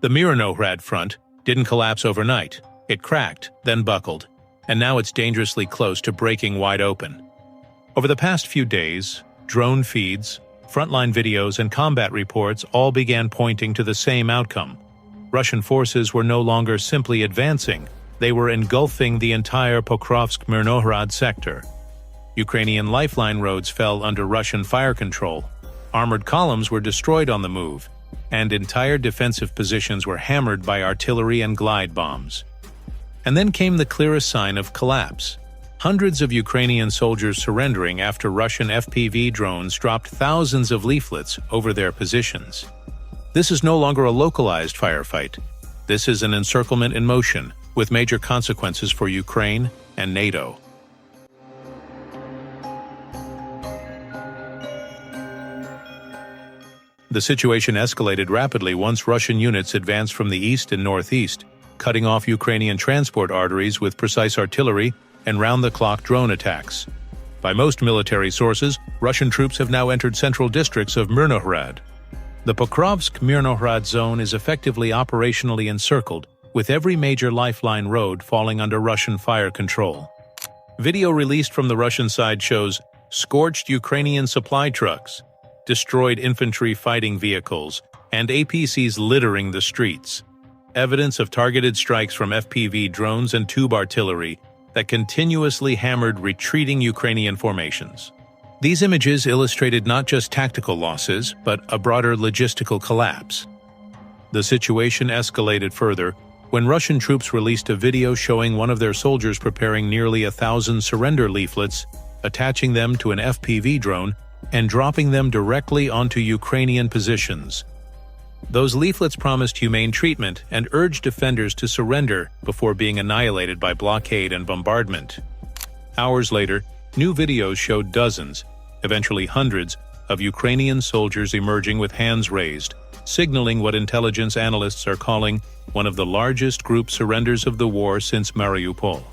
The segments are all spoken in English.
The Myrnohrad front didn't collapse overnight. It cracked, then buckled, and now it's dangerously close to breaking wide open. Over the past few days, drone feeds, frontline videos, and combat reports all began pointing to the same outcome. Russian forces were no longer simply advancing, they were engulfing the entire Pokrovsk-Myrnohrad sector. Ukrainian lifeline roads fell under Russian fire control, armored columns were destroyed on the move, and entire defensive positions were hammered by artillery and glide bombs. And then came the clearest sign of collapse. Hundreds of Ukrainian soldiers surrendering after Russian FPV drones dropped thousands of leaflets over their positions. This is no longer a localized firefight. This is an encirclement in motion, with major consequences for Ukraine and NATO. The situation escalated rapidly once Russian units advanced from the east and northeast, cutting off Ukrainian transport arteries with precise artillery and round-the-clock drone attacks. By most military sources, Russian troops have now entered central districts of Myrnohrad. The Pokrovsk-Myrnohrad zone is effectively operationally encircled, with every major lifeline road falling under Russian fire control. Video released from the Russian side shows scorched Ukrainian supply trucks, destroyed infantry fighting vehicles, and APCs littering the streets. Evidence of targeted strikes from FPV drones and tube artillery that continuously hammered retreating Ukrainian formations. These images illustrated not just tactical losses, but a broader logistical collapse. The situation escalated further when Russian troops released a video showing one of their soldiers preparing nearly 1,000 surrender leaflets, attaching them to an FPV drone, and dropping them directly onto Ukrainian positions. Those leaflets promised humane treatment and urged defenders to surrender before being annihilated by blockade and bombardment. Hours later, new videos showed dozens, eventually hundreds, of Ukrainian soldiers emerging with hands raised, signaling what intelligence analysts are calling one of the largest group surrenders of the war since Mariupol.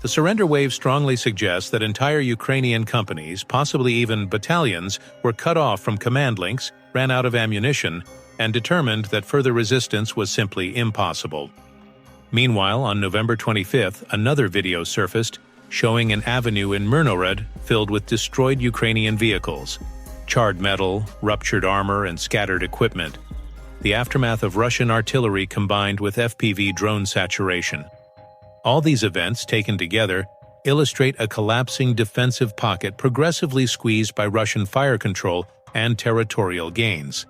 The surrender wave strongly suggests that entire Ukrainian companies, possibly even battalions, were cut off from command links, ran out of ammunition, and determined that further resistance was simply impossible. Meanwhile, on November 25th, another video surfaced showing an avenue in Myrnohrad filled with destroyed Ukrainian vehicles, charred metal, ruptured armor, and scattered equipment. The aftermath of Russian artillery combined with FPV drone saturation. All these events, taken together, illustrate a collapsing defensive pocket progressively squeezed by Russian fire control and territorial gains.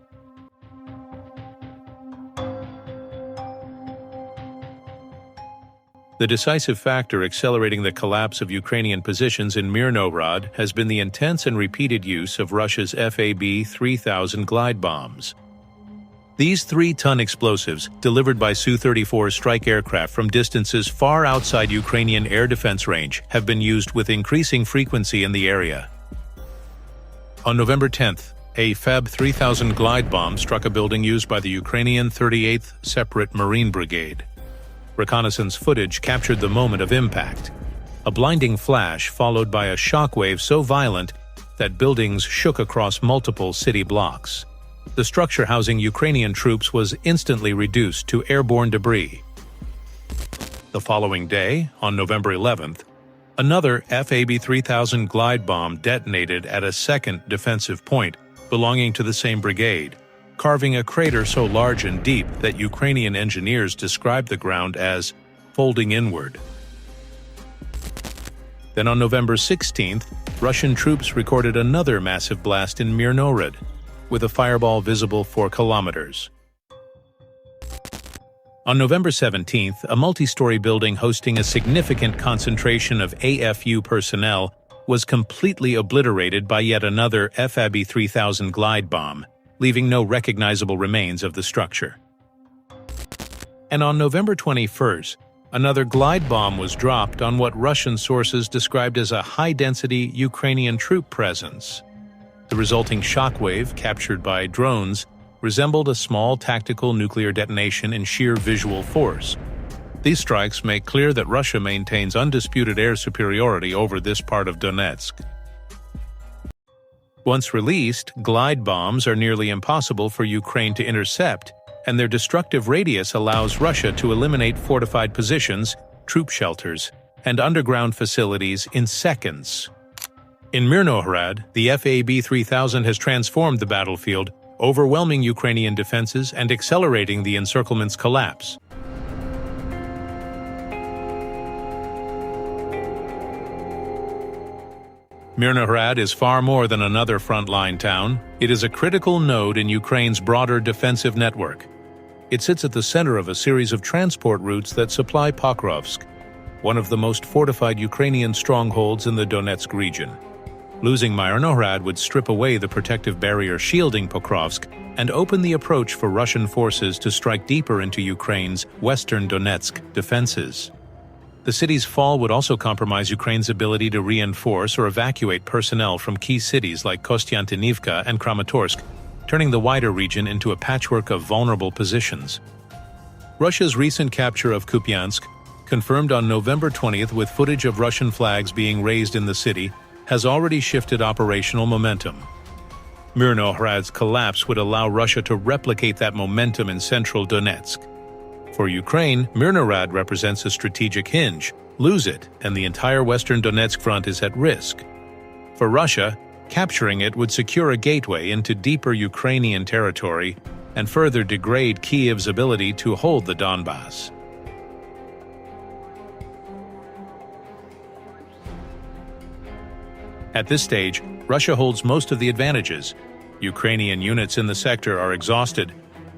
The decisive factor accelerating the collapse of Ukrainian positions in Myrnohrad has been the intense and repeated use of Russia's FAB-3000 glide bombs. These 3-ton explosives, delivered by Su-34 strike aircraft from distances far outside Ukrainian air defense range, have been used with increasing frequency in the area. On November 10th, a FAB-3000 glide bomb struck a building used by the Ukrainian 38th Separate Marine Brigade. Reconnaissance footage captured the moment of impact. A blinding flash followed by a shockwave so violent that buildings shook across multiple city blocks. The structure housing Ukrainian troops was instantly reduced to airborne debris. The following day, on November 11th, another FAB-3000 glide bomb detonated at a second defensive point belonging to the same brigade, carving a crater so large and deep that Ukrainian engineers described the ground as folding inward. Then on November 16th, Russian troops recorded another massive blast in Myrnohrad, with a fireball visible for kilometers. On November 17th, a multi-story building hosting a significant concentration of AFU personnel was completely obliterated by yet another FAB-3000 glide bomb, leaving no recognizable remains of the structure. And on November 21st, another glide bomb was dropped on what Russian sources described as a high-density Ukrainian troop presence. The resulting shockwave, captured by drones, resembled a small tactical nuclear detonation in sheer visual force. These strikes make clear that Russia maintains undisputed air superiority over this part of Donetsk. Once released, glide bombs are nearly impossible for Ukraine to intercept, and their destructive radius allows Russia to eliminate fortified positions, troop shelters, and underground facilities in seconds. In Myrnohrad, the FAB-3000 has transformed the battlefield, overwhelming Ukrainian defenses and accelerating the encirclement's collapse. Myrnohrad is far more than another frontline town. It is a critical node in Ukraine's broader defensive network. It sits at the center of a series of transport routes that supply Pokrovsk, one of the most fortified Ukrainian strongholds in the Donetsk region. Losing Myrnohrad would strip away the protective barrier shielding Pokrovsk and open the approach for Russian forces to strike deeper into Ukraine's western Donetsk defenses. The city's fall would also compromise Ukraine's ability to reinforce or evacuate personnel from key cities like Kostiantynivka and Kramatorsk, turning the wider region into a patchwork of vulnerable positions. Russia's recent capture of Kupiansk, confirmed on November 20th with footage of Russian flags being raised in the city, has already shifted operational momentum. Myrnohrad's collapse would allow Russia to replicate that momentum in central Donetsk. For Ukraine, Myrnohrad represents a strategic hinge. Lose it, and the entire western Donetsk front is at risk. For Russia, capturing it would secure a gateway into deeper Ukrainian territory and further degrade Kyiv's ability to hold the Donbass. At this stage, Russia holds most of the advantages. Ukrainian units in the sector are exhausted,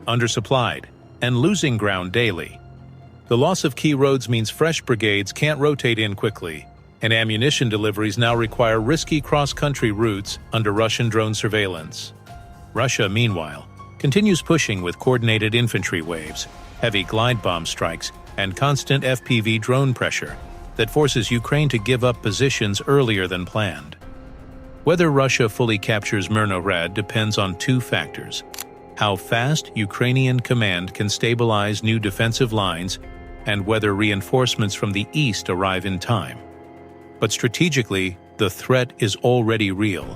undersupplied, and losing ground daily. The loss of key roads means fresh brigades can't rotate in quickly, and ammunition deliveries now require risky cross-country routes under Russian drone surveillance. Russia, meanwhile, continues pushing with coordinated infantry waves, heavy glide bomb strikes, and constant FPV drone pressure that forces Ukraine to give up positions earlier than planned. Whether Russia fully captures Myrnohrad depends on two factors: how fast Ukrainian command can stabilize new defensive lines, and whether reinforcements from the east arrive in time. But strategically, the threat is already real.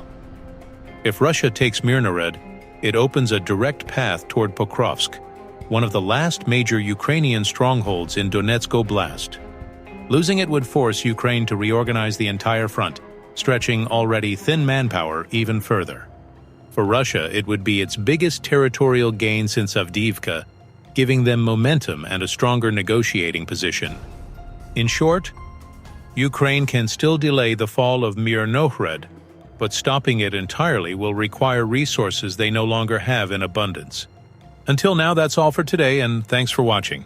If Russia takes Myrnohrad, it opens a direct path toward Pokrovsk, one of the last major Ukrainian strongholds in Donetsk Oblast. Losing it would force Ukraine to reorganize the entire front, stretching already thin manpower even further. For Russia, it would be its biggest territorial gain since Avdiivka, giving them momentum and a stronger negotiating position. In short, Ukraine can still delay the fall of Myrnohrad, but stopping it entirely will require resources they no longer have in abundance. Until now, that's all for today, and thanks for watching.